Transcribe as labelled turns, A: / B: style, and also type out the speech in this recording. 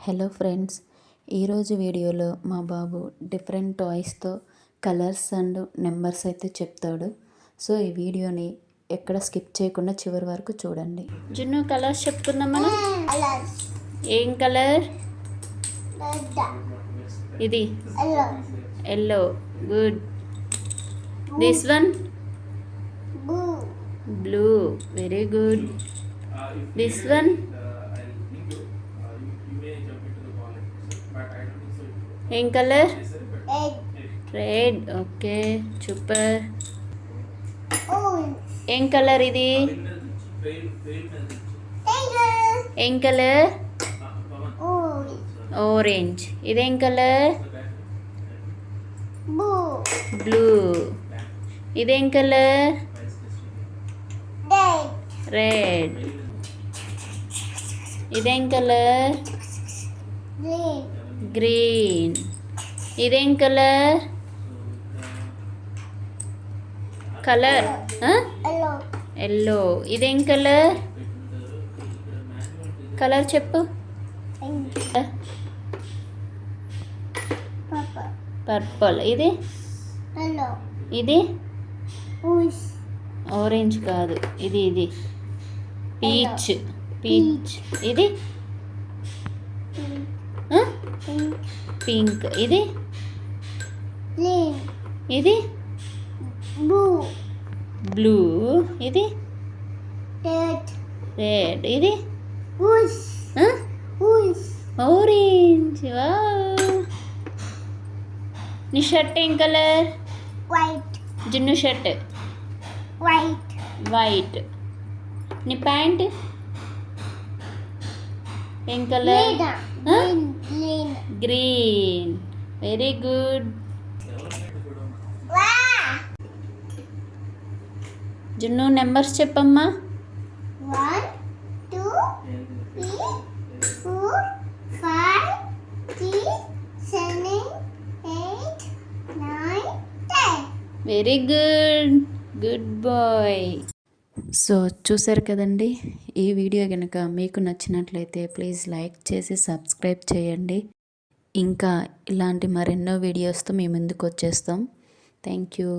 A: Hello friends, ఈరోజు వీడియోలో మా బాబు డిఫరెంట్ టాయ్స్తో కలర్స్ అండ్ నెంబర్స్ అయితే చెప్తాడు. సో ఈ వీడియోని ఎక్కడ స్కిప్ చేయకుండా చివరి వరకు చూడండి. జున్ను కలర్స్ చెప్పుకుందాం మనం. ఏం కలర్? ఇది yellow. Good. This one blue. Very good. This one ఏం కలర్? రెడ్. Okay, super. ఏం కలర్ ఇది? ఏం కలర్? ఆరెంజ్. ఇదేం కలర్? బ్లూ. ఇదేం కలర్? రెడ్. ఇదేం కలర్? గ్రీన్. ఇదేం కలర్? Colour yellow. ఇదేం కలర్? కలర్ చెప్పు. పర్పుల్. ఇది ఇది ఆరెంజ్ కాదు, ఇది ఇది పీచ్. పీచ్. ఇది పింక్. ఇది ఇది బ్లూ. ఇది రెడ్. ఇది ఆరెంజ్. నీ షర్ట్ ఏం కలర్?
B: వైట్.
A: జున్ను షర్ట్ వైట్. నీ ప్యాంట్ ఏం కలర్? గ్రీన్. Very good. జున్ను నెంబర్స్ చెప్పమ్మా.
B: 1 2 3 4 5 6 7 8 9 10.
A: Very good. Good boy. So చూసారు కదండి, ఈ వీడియో కనుక మీకు నచ్చినట్లయితే ప్లీజ్ లైక్ చేసి సబ్స్క్రైబ్ చేయండి. ఇంకా ఇలాంటి మరెన్నో వీడియోస్తో మీ ముందుకు వచ్చేస్తాం. Thank you.